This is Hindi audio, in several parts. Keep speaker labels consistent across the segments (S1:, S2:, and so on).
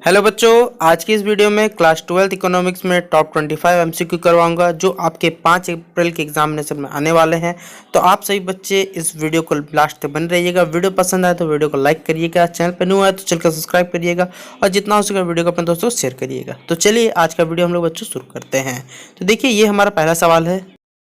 S1: हेलो बच्चों, आज की इस वीडियो में क्लास 12 इकोनॉमिक्स में टॉप 25 एमसीक्यू करवाऊंगा जो आपके 5 अप्रैल के एग्जामिनेशन में आने वाले हैं। तो आप सभी बच्चे इस वीडियो को लास्ट तक बने रहिएगा। वीडियो पसंद आए तो वीडियो को लाइक करिएगा, चैनल पर न्यू आए तो चैनल को सब्सक्राइब करिएगा और जितना हो सके वीडियो को अपने दोस्तों को शेयर करिएगा। तो चलिए आज का वीडियो हम लोग बच्चों शुरू करते हैं। तो देखिए, ये हमारा पहला सवाल है।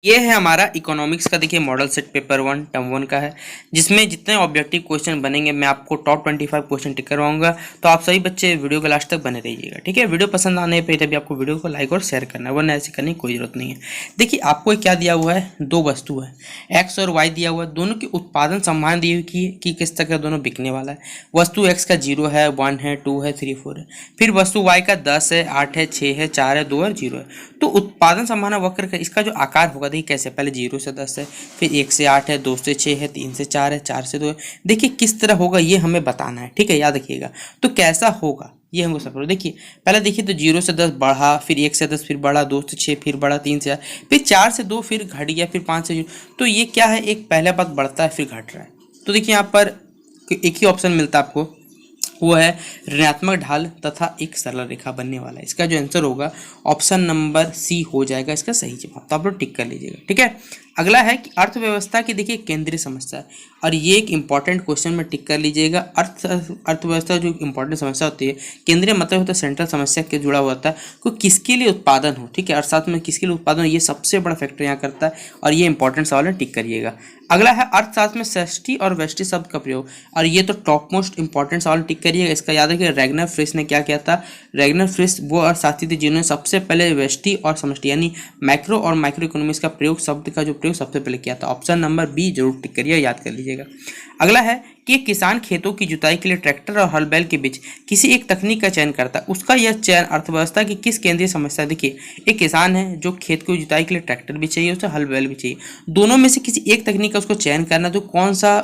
S1: ये है हमारा इकोनॉमिक्स का, देखिए मॉडल सेट पेपर 1 टर्म 1 का है, जिसमें जितने ऑब्जेक्टिव क्वेश्चन बनेंगे मैं आपको टॉप 25 क्वेश्चन टिक करवाऊंगा। तो आप सभी बच्चे वीडियो के लास्ट तक बने रहिएगा, ठीक है। वीडियो पसंद आने पे तभी आपको वीडियो को लाइक और शेयर करना है, वरना ऐसे करने की कोई जरूरत नहीं है। देखिए आपको क्या दिया हुआ है, दो वस्तु है, एक्स और वाई दिया हुआ है। दोनों की उत्पादन संभावना दी हुई कि किस तरह दोनों बिकने वाला है। वस्तु एक्स का 0 है, 1 है, 2 है, 3, 4 है। फिर वस्तु वाई का 10 है, 8 है, 6 है, 4 है, 2 और 0 है। तो उत्पादन संभावना वक्र का इसका जो आकार होगा, देखिए कैसे, पहले 0 से 10 है, फिर 1 से 8 है, 2 से 6 है, 3 से 4 है, 4 से 2 है। देखिए किस तरह होगा ये हमें बताना है, ठीक है, याद रखिएगा। तो कैसा होगा ये हमको सब करो। देखिए पहले देखिए तो 0 से 10 बढ़ा, फिर 1 से 10 फिर बढ़ा, 2 से 6 फिर बढ़ा, 3 से 4 फिर 4 से 2 फिर घट गया, फिर 5 से 0। तो ये क्या है, एक पहला पद बढ़ता है फिर घट रहा है। तो देखिए यहाँ पर एक ही ऑप्शन मिलता है आपको, वो है ऋणात्मक ढाल तथा एक सरल रेखा बनने वाला है। इसका जो आंसर होगा ऑप्शन नंबर सी हो जाएगा इसका सही जवाब। तो आप लोग टिक कर लीजिएगा, ठीक है। अगला है कि अर्थव्यवस्था की, देखिए केंद्रीय समस्या है और ये एक इंपॉर्टेंट क्वेश्चन में टिक कर लीजिएगा। अर्थव्यवस्था जो इंपॉर्टेंट समस्या होती है, केंद्रीय मतलब होता है सेंट्रल समस्या के जुड़ा हुआ होता है, को किसके लिए उत्पादन हो, ठीक है, और साथ में किसके लिए उत्पादन हो, ये सबसे बड़ा फैक्टर यहाँ करता है और ये इंपॉर्टेंट सवाल है, टिक करिएगा। अगला है अर्थशास्त्र में सृष्टि और व्यष्टि शब्द का प्रयोग, और ये तो टॉप मोस्ट इंपॉर्टेंट सवाल, टिक करिएगा। इसका याद है कि रैगनर फ्रिश ने क्या किया था। रैगनर फ्रिश वो अर्थशास्त्री थे जिन्होंने सबसे पहले व्यष्टि और समष्टि यानी मैक्रो और माइक्रो इकोनॉमिक्स का प्रयोग, शब्द का जो प्रयोग सबसे पहले किया था। ऑप्शन नंबर बी जरूर टिक करिए, याद कर लीजिएगा। अगला है कि किसान खेतों की जुताई के लिए ट्रैक्टर और हल बैल के बीच किसी एक तकनीक का चयन करता है, उसका यह चयन अर्थव्यवस्था की किस केंद्रीय समस्या। देखिए एक किसान है जो खेत को जुताई के लिए ट्रैक्टर भी चाहिए, उसे हल बैल भी चाहिए, दोनों में से किसी एक तकनीक का उसको चयन करना, तो कौन सा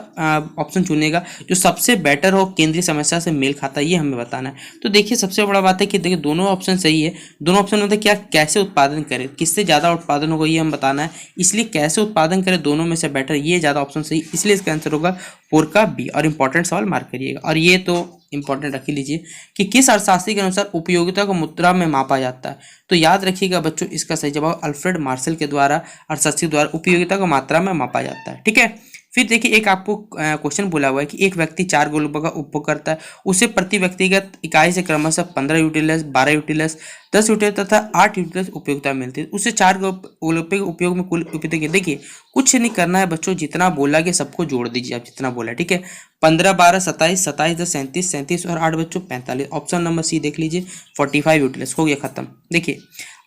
S1: ऑप्शन चुनेगा जो सबसे बेटर हो, केंद्रीय समस्या से मेल खाता है, ये हमें बताना है। तो देखिए सबसे बड़ा बात है कि देखिए दोनों ऑप्शन सही है। दोनों ऑप्शन मतलब क्या, कैसे उत्पादन करें, किससे ज़्यादा उत्पादन होगा ये हम बताना है, इसलिए कैसे उत्पादन करें दोनों में से बेटर, ये ज़्यादा ऑप्शन सही, इसलिए इसका आंसर होगा 4 का बी। और इंपॉर्टेंट सवाल मार्क करिएगा, और ये तो इंपॉर्टेंट रख लीजिए कि किस अर्थशास्त्री के अनुसार उपयोगिता को मुद्रा में मापा जाता है। तो याद रखिएगा बच्चों, इसका सही जवाब अल्फ्रेड मार्शल के द्वारा, अर्थशास्त्री द्वारा उपयोगिता को मात्रा में मापा जाता है, ठीक है। फिर देखिए एक आपको क्वेश्चन बोला हुआ है कि एक व्यक्ति 4 गोलों का उपभोग करता है, उसे प्रति व्यक्तिगत इकाई से क्रमशः 15 यूटिलस, 12 यूटिलस, 10 यूटिलस तथा 8 यूटिलस उपयोगिता मिलती है। उसे 4 गोलों के उपयोग में कुल उपयोगिता, देखिए कुछ नहीं करना है बच्चों, जितना बोला कि सबको जोड़ दीजिए आप, जितना बोला, ठीक है। 15, 12, 27, 27, 10, 37, 37 और 8 बच्चों 45। ऑप्शन नंबर सी देख लीजिए, 45 यूटिलस हो गया खत्म। देखिए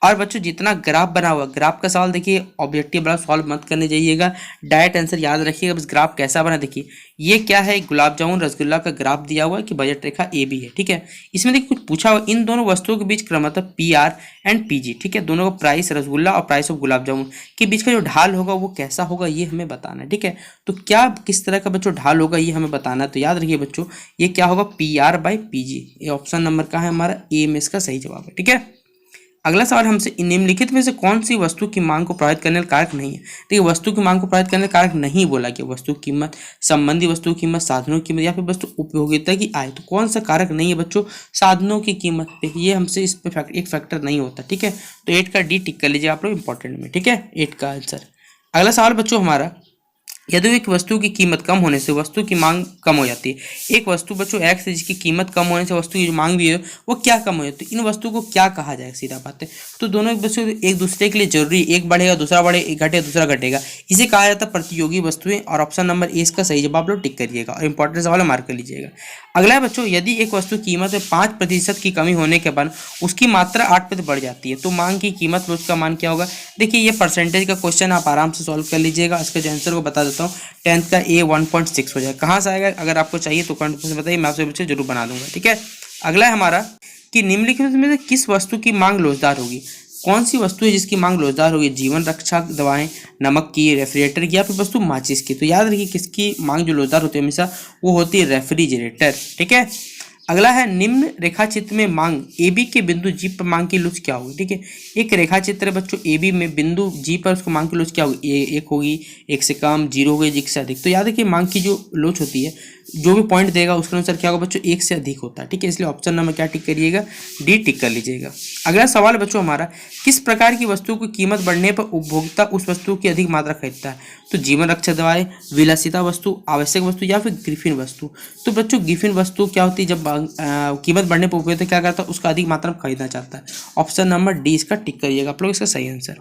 S1: और बच्चों जितना ग्राफ बना हुआ, ग्राफ का सवाल देखिए ऑब्जेक्टिव बड़ा सॉल्व मत करने जाइएगा, डायरेक्ट आंसर याद रखिएगा। बस ग्राफ कैसा बना, देखिए ये क्या है, गुलाब जामुन रसगुल्ला का ग्राफ दिया हुआ है कि बजट रेखा ए बी है, ठीक है। इसमें देखिए कुछ पूछा हुआ, इन दोनों वस्तुओं के बीच क्रमतः P R and P G, ठीक है, दोनों का प्राइस रसगुल्ला और प्राइस ऑफ गुलाब जामुन के बीच का जो ढाल होगा वो कैसा होगा ये हमें बताना है, ठीक है। तो क्या किस तरह का बच्चों ढाल होगा ये हमें बताना है। तो याद रखिए बच्चों, ये क्या होगा, P R by P G. ये ऑप्शन नंबर का है हमारा ए में इसका सही जवाब है, ठीक है। अगला सवाल हमसे, निम्नलिखित में से कौन सी वस्तु की मांग को प्रभावित करने का कारक नहीं है। देखिए वस्तु की मांग को प्रभावित करने का कारक नहीं बोला कि वस्तु की कीमत, संबंधी वस्तु की कीमत, साधनों की कीमत या फिर वस्तु उपयोगिता की आय। तो कौन सा कारक नहीं है बच्चों, साधनों की कीमत पे, ये हमसे इस पे एक फैक्टर नहीं होता, ठीक है। तो 8 का डी टिक कर लीजिए आप लोग इंपॉर्टेंट में, ठीक है, 8 का आंसर। अगला सवाल बच्चों हमारा, यदि एक वस्तु की कीमत कम होने से वस्तु की मांग कम हो जाती है। एक वस्तु बच्चों एक्स है जिसकी कीमत कम होने से वस्तु की जो मांग भी है वो क्या कम हो जाती है, इन वस्तु को क्या कहा जाएगा, सीधा बात है। तो दोनों एक वस्तु एक दूसरे के लिए जरूरी, एक बढ़ेगा दूसरा बढ़े, एक घटे दूसरा घटेगा, इसे कहा जाता है प्रतियोगी वस्तुएं। और ऑप्शन नंबर ए इसका सही जवाब लोग टिक करिएगा और इंपॉर्टेंट सवाल मार्क कर लीजिएगा। अगला है बच्चों, यदि एक वस्तु कीमत में 5% की कमी होने के बाद उसकी मात्रा 8% बढ़ जाती है तो मांग की कीमत में उसका मान क्या होगा। देखिए ये परसेंटेज का क्वेश्चन आप आराम से सॉल्व कर लीजिएगा। इसका जो आंसर को बता देता हूँ, 10th का ए 1.6 हो जाएगा। कहाँ से आएगा, अगर आपको चाहिए तो कमेंट में बताइए, मैं आपसे बच्चे जरूर बना दूंगा, ठीक है। अगला है हमारा कि निम्नलिखित में से किस वस्तु की मांग लोचदार होगी। कौन सी वस्तु है जिसकी मांग लोचदार होगी, जीवन रक्षा दवाएं, नमक की, रेफ्रिजरेटर की या फिर वस्तु माचिस की। तो याद रखिए किसकी मांग जो लोचदार होती है हमेशा वो होती है रेफ्रिजरेटर, ठीक है। अगला है निम्न रेखा चित्र में मांग ए बी के बिंदु जी पर मांग की लूच क्या होगी। ठीक है, एक रेखा चित्र है बच्चों ए बी में, बिंदु जी पर उसको मांग की लूच क्या होगी, एक होगी, एक से कम, जीरो होगी, एक से अधिक। तो याद है कि मांग की जो लोच होती है जो भी पॉइंट देगा उसके अनुसार क्या होगा बच्चों, 1 से अधिक होता है। ठीक है, इसलिए ऑप्शन नंबर क्या टिक करिएगा, डी टिक कर लीजिएगा। अगला सवाल बच्चों हमारा, किस प्रकार की वस्तु की कीमत बढ़ने पर उपभोक्ता उस वस्तु की अधिक मात्रा खरीदता है? तो जीवन रक्षक दवाएं, विलासिता वस्तु, आवश्यक वस्तु या फिर गिफिन वस्तु। तो बच्चों गिफिन वस्तु क्या होती है, जब कीमत बढ़ने पर उपभोक्ता क्या करता है, उसका अधिक मात्रा में खरीदना चाहता है। ऑप्शन नंबर डी इसका टिक करिएगा आप लोग, इसका सही आंसर।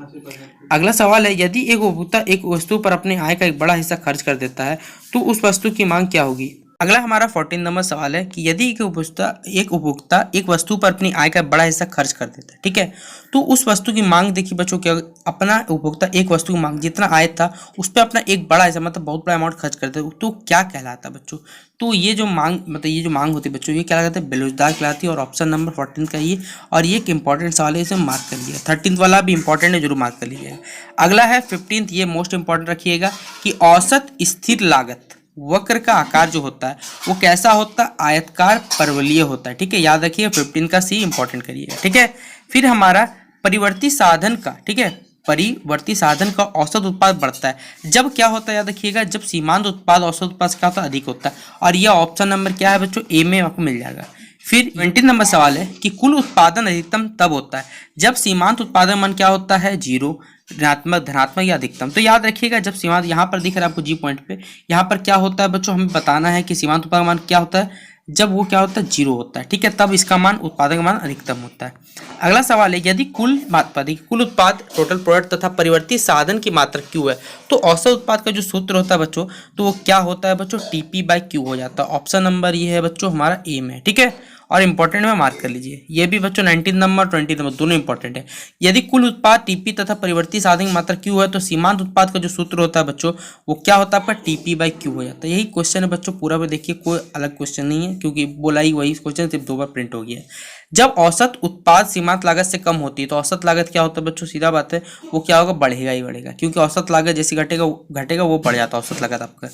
S1: अगला सवाल है, यदि एक उपभोक्ता एक वस्तु पर अपने आय का एक बड़ा हिस्सा खर्च कर देता है तो उस वस्तु की मांग क्या होगी? अगला हमारा 14 नंबर सवाल है कि यदि एक उपभोक्ता एक वस्तु पर अपनी आय का बड़ा हिस्सा खर्च कर देता है, ठीक है, तो उस वस्तु की मांग देखिए बच्चों, क्या अपना उपभोक्ता एक वस्तु की मांग जितना आय था उस पर अपना एक बड़ा हिस्सा मतलब बहुत बड़ा अमाउंट खर्च करते हैं, तो क्या कहलाता है बच्चों? तो ये जो मांग मतलब ये जो मांग होती है बच्चों, ये क्या कहलाता है, बेरोजगार कहलाती है। और ऑप्शन नंबर 14 का ये, और ये एक इंपॉर्टेंट सवाल है, इसे मार्क कर लीजिएगा। 13 वाला भी इंपॉर्टेंट है, जरूर मार्क कर लीजिएगा। अगला है 15, ये मोस्ट इंपॉर्टेंट रखिएगा कि औसत स्थिर लागत वक्र का आकार जो होता है वो कैसा होता है, आयताकार परवलयीय होता है। ठीक है, याद रखिए 15 का सी इंपॉर्टेंट करिएगा। ठीक है, फिर हमारा परिवर्ती साधन का, ठीक है, परिवर्ती साधन का औसत उत्पाद बढ़ता है जब क्या होता है, याद रखिएगा, जब सीमांत उत्पाद औसत उत्पाद से क्या होता है, अधिक होता है। और यह ऑप्शन नंबर क्या है बच्चों, ए में आपको मिल जाएगा। फिर 20 नंबर सवाल है कि कुल उत्पादन अधिकतम तब होता है जब सीमांत उत्पादन मान क्या होता है, 0, ऋणात्मक, धनात्मक या अधिकतम। तो याद रखिएगा, जब सीमांत यहाँ पर दिख रहा है आपको जी पॉइंट पे, यहाँ पर क्या होता है बच्चों, हमें बताना है कि सीमांत उत्पादन मान क्या होता है, जब वो क्या होता है, 0 होता है। ठीक है, तब इसका मान, उत्पादन का मान अधिकतम होता है। अगला सवाल है, यदि कुल उत्पाद टोटल प्रोडक्ट तथा परिवर्ती साधन की मात्रा क्यू है तो औसत उत्पाद का जो सूत्र होता है बच्चों, तो वो क्या होता है बच्चों, TP/Q हो जाता है। ऑप्शन नंबर ये है बच्चों हमारा ए में। ठीक है, और इंपॉर्टेंट में मार्क कर लीजिए, ये भी बच्चों 19 नंबर 20 नंबर दोनों इंपॉर्टेंट है। यदि कुल उत्पाद टीपी तथा परिवर्ती साधन की मात्रा क्यू है तो सीमांत उत्पाद का जो सूत्र होता है बच्चों, वो क्या होता है आपका, TP/Q हो जाता है। यही क्वेश्चन है बच्चों, पूरा पे देखिए, कोई अलग क्वेश्चन नहीं है, क्योंकि बोला ही वही क्वेश्चन, सिर्फ 2 बार प्रिंट हो गया है। जब औसत उत्पाद सीमांत लागत से कम होती है तो औसत लागत क्या होता है बच्चों, सीधा बात है, वो क्या होगा, बढ़ेगा ही बढ़ेगा, क्योंकि औसत लागत जैसी घटेगा वो बढ़ जाता है औसत लागत आपका।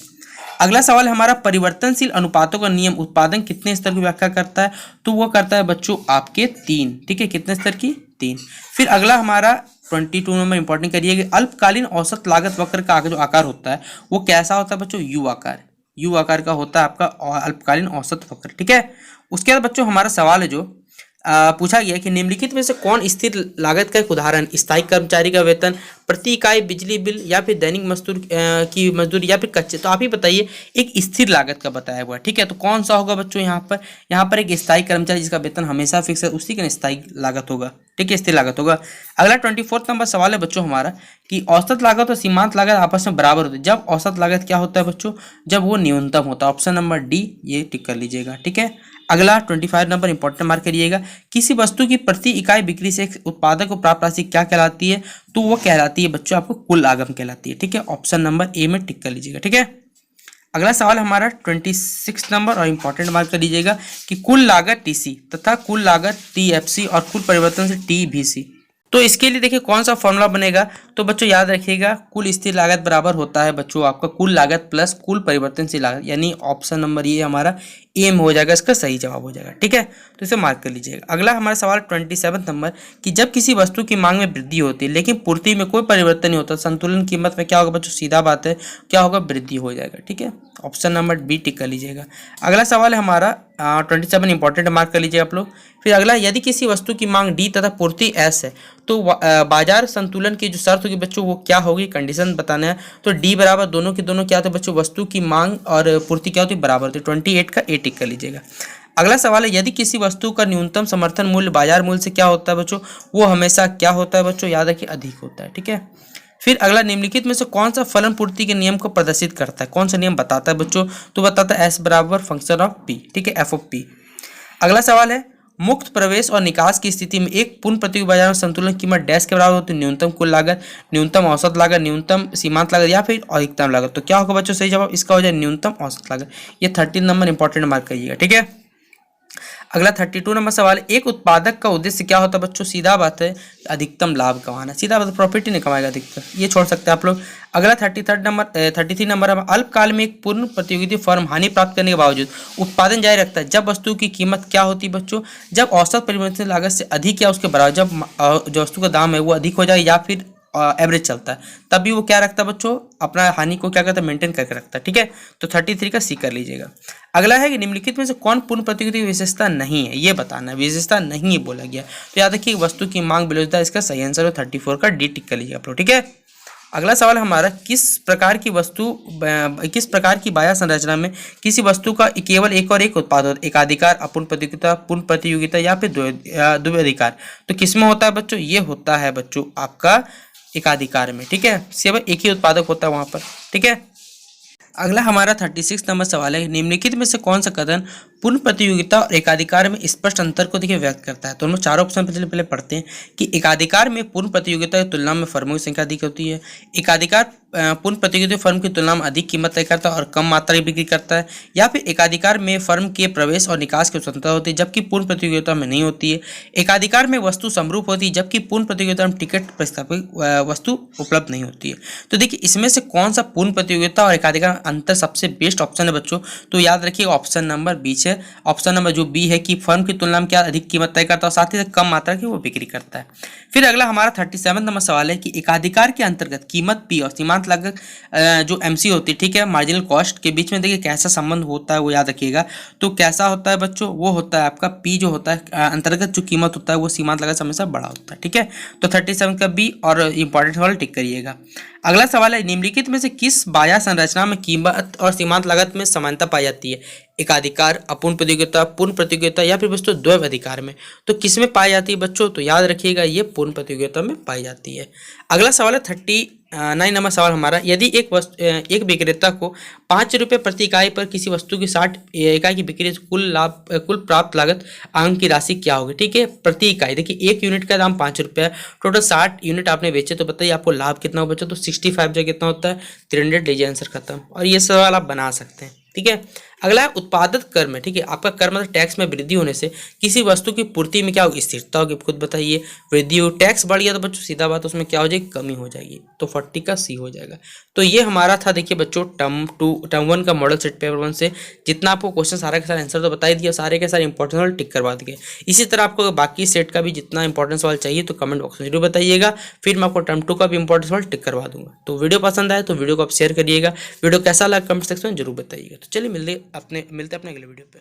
S1: अगला सवाल हमारा, परिवर्तनशील अनुपातों का नियम उत्पादन कितने स्तर की व्याख्या करता है? तो वो करता है बच्चों आपके 3। ठीक है, कितने स्तर की, 3। फिर अगला हमारा 22 नंबर इंपॉर्टेंट करिएगा, अल्पकालीन औसत लागत वक्र का जो आकार होता है वो कैसा होता है बच्चों, यू आकार का होता है आपका अल्पकालीन औसत वक्र। ठीक है, उसके बाद बच्चों हमारा सवाल है जो पूछा गया कि निम्नलिखित में से कौन स्थिर लागत का एक उदाहरण, स्थायी कर्मचारी का वेतन, प्रति इकाई बिजली बिल या फिर दैनिक मजदूर की मजदूरी या फिर कच्चे। तो आप ही बताइए, एक स्थिर लागत का बताया हुआ है। ठीक है, तो कौन सा होगा बच्चों, यहाँ पर एक स्थायी कर्मचारी जिसका वेतन हमेशा फिक्स है, उसी का स्थायी लागत होगा। ठीक है, स्थिर लागत होगा। अगला 24 नंबर सवाल है बच्चों हमारा कि औसत लागत और सीमांत लागत आपस में बराबर होती है जब औसत लागत क्या होता है बच्चों, जब वो न्यूनतम होता है। ऑप्शन नंबर डी ये टिक कर लीजिएगा। ठीक है, अगला 25 नंबर इंपॉर्टेंट मार्क करिएगा, किसी वस्तु की प्रति इकाई बिक्री से उत्पादक को प्राप्त राशि क्या कहलाती है? तो वो कहलाती है बच्चों आपको कुल आगम कहलाती है। ठीक है, ऑप्शन नंबर ए में टिक कर लीजिएगा। ठीक है, अगला सवाल हमारा 26 नंबर और इंपॉर्टेंट मार्क कर लीजिएगा कि कुल लागत TC तथा कुल लागत TFC और कुल परिवर्तन से TVC। तो इसके लिए देखिए कौन सा फॉर्मूला बनेगा, तो बच्चों याद रखिएगा, कुल स्थिर लागत बराबर होता है बच्चों आपका कुल लागत प्लस कुल परिवर्तनशील लागत, यानी ऑप्शन नंबर ये हमारा ए में हो जाएगा, इसका सही जवाब हो जाएगा। ठीक है, तो इसे मार्क कर लीजिएगा। अगला हमारा सवाल 27 नंबर कि जब किसी वस्तु की मांग में वृद्धि होती है लेकिन पूर्ति में कोई परिवर्तन नहीं होता, संतुलन कीमत में क्या होगा बच्चों, सीधा बात है, क्या होगा, वृद्धि हो जाएगा। ठीक है, ऑप्शन नंबर बी टिक कर लीजिएगा। अगला सवाल है हमारा 27 इंपॉर्टेंट मार्क कर लीजिए आप लोग। फिर अगला, यदि किसी वस्तु की मांग डी तथा पूर्ति एस है तो बाजार संतुलन की जो शर्त होगी बच्चों वो क्या होगी, कंडीशन बताना है। तो डी बराबर दोनों के दोनों क्या होते हैं बच्चों, वस्तु की मांग और पूर्ति क्या होती है, बराबर होती है। 28 का ए टिक कर लीजिएगा। अगला सवाल है, यदि किसी वस्तु का न्यूनतम समर्थन मूल्य बाजार मूल्य से क्या होता है बच्चों, वो हमेशा क्या होता है बच्चों, याद रखिए अधिक होता है। ठीक है, फिर अगला, निम्नलिखित में से कौन सा फलन पूर्ति के नियम को प्रदर्शित करता है, कौन सा नियम बताता है बच्चों, तो बताता है एस बराबर फंक्शन ऑफ पी। ठीक है, एफ ऑफ पी। अगला सवाल है, मुक्त प्रवेश और निकास की स्थिति में एक पूर्ण प्रतियोगी बाजार में संतुलन कीमत डैश के बराबर होती है, न्यूनतम कुल लागत, न्यूनतम औसत लागत, न्यूनतम सीमांत लागत या फिर अधिकतम लागत। तो क्या होगा बच्चों सही जवाब, इसका हो जाए न्यूनतम औसत लागत। ये 13 नंबर इंपॉर्टेंट मार्क करिएगा। ठीक है, अगला 32 नंबर सवाल, एक उत्पादक का उद्देश्य क्या होता है बच्चों, सीधा बात है अधिकतम लाभ कमाना, सीधा बात, प्रॉफिट ही नहीं कमाएगा अधिकतर, ये छोड़ सकते हैं आप लोग। अगला 33 नंबर अल्पकाल में एक पूर्ण प्रतियोगिता फर्म हानि प्राप्त करने के बावजूद उत्पादन जारी रखता है जब वस्तु की कीमत क्या होती है बच्चों, जब औसत परिवर्तनीय लागत से अधिक या उसके बराबर, जब जो वस्तु का दाम है वो अधिक हो जाए या फिर एवरेज चलता है, तब भी वो क्या रखता है बच्चों, अपना हानि को क्या करता है, मेंटेन करके रखता है। ठीक है, तो 33 का सी कर लीजिएगा। अगला है कि निम्नलिखित में से कौन पूर्ण प्रतियोगिता की विशेषता नहीं है, ये बताना है, विशेषता नहीं है बोला गया। तो याद रखिए वस्तु की मांग बेरोजगार, इसका सही आंसर है 34 का डी टिक कर लीजिए आप लोग। ठीक है, अगला सवाल हमारा, किस प्रकार की बाह्य संरचना में किसी वस्तु का केवल एक और एक उत्पाद होता है, एकाधिकार, अपूर्ण प्रतियोगिता, पूर्ण प्रतियोगिता या फिर द्वैधिकार। तो किसमें होता है बच्चों, ये होता है बच्चों आपका एकाधिकार में। ठीक है, केवल एक ही उत्पादक होता है वहां पर। ठीक है, अगला हमारा 36 नंबर सवाल है, निम्नलिखित में से कौन सा कथन पूर्ण प्रतियोगिता और एकाधिकार में स्पष्ट अंतर को देखिए व्यक्त करता है। तो हम लोग चारों ऑप्शन पहले पढ़ते हैं कि एकाधिकार में पूर्ण प्रतियोगिता की तुलना में फर्मों की संख्या अधिक होती है, एकाधिकार पूर्ण प्रतियोगिता फर्म की तुलना में अधिक कीमत तय करता है और कम मात्रा की बिक्री करता है, या फिर एकाधिकार में फर्म के प्रवेश और निकास की स्वतंत्रता होती है जबकि पूर्ण प्रतियोगिता में नहीं होती है, एकाधिकार में वस्तु समरूप होती है जबकि पूर्ण प्रतियोगिता में टिकट प्रस्थापित वस्तु उपलब्ध नहीं होती है। तो देखिए इसमें से कौन सा पूर्ण प्रतियोगिता और एकाधिकार अंतर सबसे बेस्ट ऑप्शन है बच्चों, तो याद रखिए ऑप्शन नंबर बी है। ऑप्शन नंबर जो बी है कि फर्म की तुलना में क्या अधिक कीमत तय करता है और साथ ही कम मात्रा की वो बिक्री करता है। फिर अगला हमारा 37 नंबर सवाल है कि एकाधिकार के अंतर्गत कीमत पी और सीमांत लागत जो एमसी होती है, ठीक है, मार्जिनल कॉस्ट के बीच में देखिए कैसा संबंध होता है वो याद रखिएगा। तो कैसा होता है बच्चों, वो होता है आपका पी जो होता है अंतर्गत जो कीमत होता है वो सीमांत लागत हमेशा बड़ा होता है। ठीक है, तो 37 का बी और इंपॉर्टेंट सवाल टिक करिएगा। अगला सवाल है, निम्नलिखित में से किस बाह्य संरचना में कीमत और सीमांत लागत में समानता पाई जाती है, एकाधिकार, अपूर्ण प्रतियोगिता, पूर्ण प्रतियोगिता या फिर बच्चों द्वैध अधिकार में। तो किस में पाई जाती है बच्चों, तो याद रखिएगा ये पूर्ण प्रतियोगिता में पाई जाती है। अगला सवाल है 39 नंबर सवाल हमारा, यदि एक विक्रेता को 5 रुपये प्रति इकाई पर किसी वस्तु की 60 इकाई की बिक्री से कुल प्राप्त लागत अंक की राशि क्या होगी। ठीक है, प्रति इकाई देखिए 1 यूनिट का दाम 5 रुपये है, टोटल 60 यूनिट आपने बेचे, तो बताइए आपको लाभ कितना हो बच्चों, तो 65 जो कितना होता है 300, लीजिए आंसर खत्म। और ये सवाल आप बना सकते हैं। ठीक है, अगला है उत्पादक कर में। ठीक है, आपका कर मतलब टैक्स में वृद्धि होने से किसी वस्तु की पूर्ति में क्या होगी, स्थिरता होगी, खुद बताइए। वृद्धि हो, टैक्स बढ़ गया तो बच्चों सीधा बात उसमें क्या हो जाएगी, कमी हो जाएगी, तो 40 का सी हो जाएगा। तो ये हमारा था देखिए बच्चों टर्म 1 का मॉडल सेट पेपर 1 से जितना आपको क्वेश्चन सारा के सारा आंसर तो बता ही दिया, सारे के सारे इंपॉर्टेंट सवाल टिक करवा दिए। इसी तरह आपको बाकी सेट का भी जितना इंपॉर्टेंट सवाल चाहिए तो कमेंट बॉक्स में जरूर बताइएगा, फिर मैं आपको टर्म 2 का भी इंपॉर्टेंट सवाल टिक करवा दूंगा। तो वीडियो पसंद आए तो वीडियो को आप शेयर करिएगा, वीडियो कैसा लगा कमेंट सेक्शन में जरूर बताइएगा। तो चलिए मिलते हैं अपने अगले वीडियो पे।